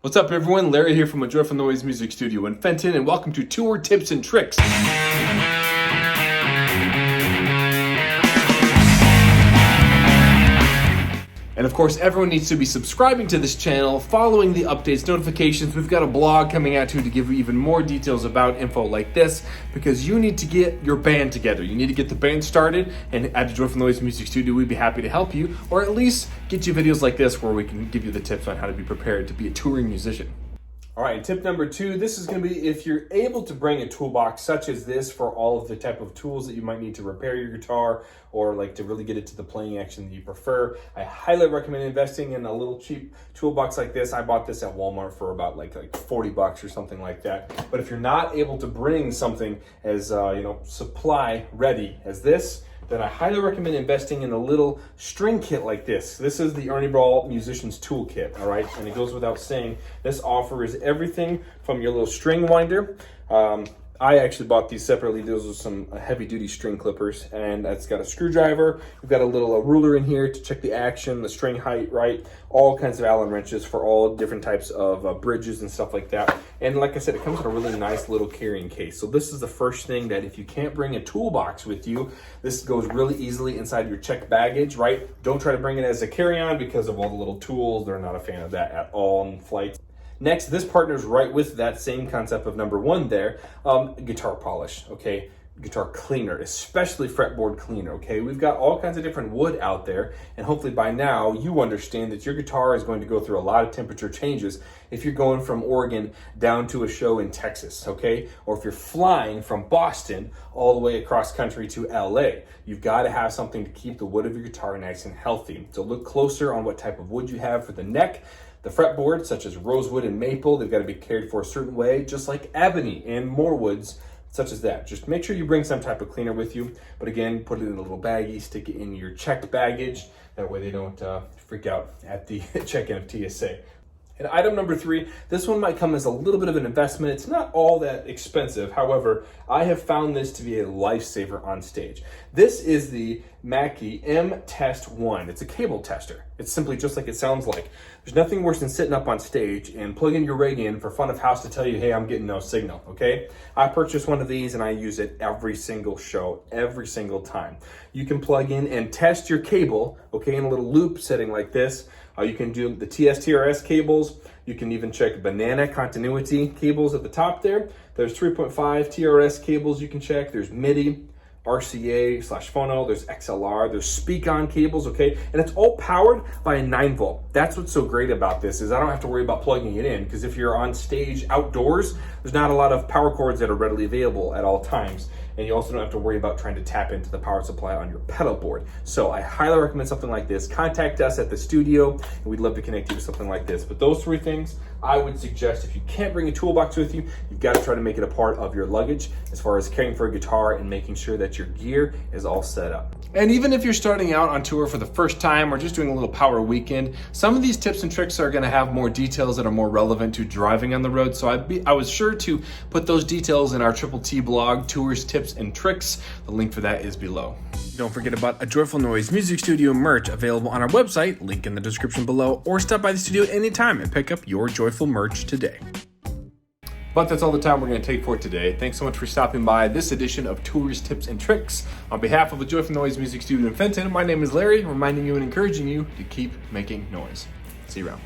What's up everyone, Larry here from A Joyful Noise Music Studio in Fenton, and welcome to Tour Tips and Tricks. And of course, everyone needs to be subscribing to this channel, following the updates, notifications. We've got a blog coming out too to give you even more details about info like this, because you need to get your band together. You need to get the band started, and at the Joyful Noise Music Studio, we'd be happy to help you, or at least get you videos like this where we can give you the tips on how to be prepared to be a touring musician. All right, tip number 2, this is gonna be if you're able to bring a toolbox such as this for all of the type of tools that you might need to repair your guitar or like to really get it to the playing action that you prefer. I highly recommend investing in a little cheap toolbox like this. I bought this at Walmart for about like $40 or something like that. But if you're not able to bring something as supply ready as this, then I highly recommend investing in a little string kit like this. This is the Ernie Ball Musician's Toolkit, all right? And it goes without saying, this offers everything from your little string winder. I actually bought these separately. Those are some heavy-duty string clippers, and it's got a screwdriver. We've got a little ruler in here to check the action, the string height, right? All kinds of Allen wrenches for all different types of bridges and stuff like that. And like I said, it comes with a really nice little carrying case. So this is the first thing that if you can't bring a toolbox with you, this goes really easily inside your checked baggage, right? Don't try to bring it as a carry-on because of all the little tools. They're not a fan of that at all on flights. Next, this partners right with that same concept of number 1 there, guitar polish, okay? Guitar cleaner, especially fretboard cleaner, okay? We've got all kinds of different wood out there, and hopefully by now you understand that your guitar is going to go through a lot of temperature changes if you're going from Oregon down to a show in Texas, okay? Or if you're flying from Boston all the way across country to LA. You've got to have something to keep the wood of your guitar nice and healthy. So look closer on what type of wood you have for the neck. The fretboard, such as rosewood and maple, they've got to be cared for a certain way, just like ebony and more woods, such as that. Just make sure you bring some type of cleaner with you. But again, put it in a little baggie, stick it in your checked baggage. That way they don't freak out at the check-in of TSA. And item number 3, this one might come as a little bit of an investment. It's not all that expensive. However, I have found this to be a lifesaver on stage. This is the Mackie M-Test 1. It's a cable tester. It's simply just like it sounds like. There's nothing worse than sitting up on stage and plugging your rig in for front of house to tell you, hey, I'm getting no signal, okay? I purchased one of these and I use it every single show, every single time. You can plug in and test your cable, okay, in a little loop setting like this. You can do the TS-TRS cables. You can even check banana continuity cables at the top there. There's 3.5 TRS cables you can check. There's MIDI, RCA/phono, there's XLR, there's speak-on cables, okay? And it's all powered by a 9-volt. That's what's so great about this, is I don't have to worry about plugging it in, because if you're on stage outdoors, there's not a lot of power cords that are readily available at all times. And you also don't have to worry about trying to tap into the power supply on your pedal board. So I highly recommend something like this. Contact us at the studio, and we'd love to connect you with something like this. But those 3 things, I would suggest if you can't bring a toolbox with you, you've got to try to make it a part of your luggage as far as caring for a guitar and making sure that your gear is all set up. And even if you're starting out on tour for the first time or just doing a little power weekend, some of these tips and tricks are gonna have more details that are more relevant to driving on the road. So I was sure to put those details in our Triple T blog, Tours, Tips, and Tricks. The link for that is below. Don't forget about A Joyful Noise Music Studio merch available on our website, link in the description below, or stop by the studio anytime and pick up your Joyful merch today. But that's all the time we're going to take for today. Thanks so much for stopping by this edition of Tours, Tips, and Tricks. On behalf of the Joyful Noise Music Studio in Fenton, my name is Larry, reminding you and encouraging you to keep making noise. See you around.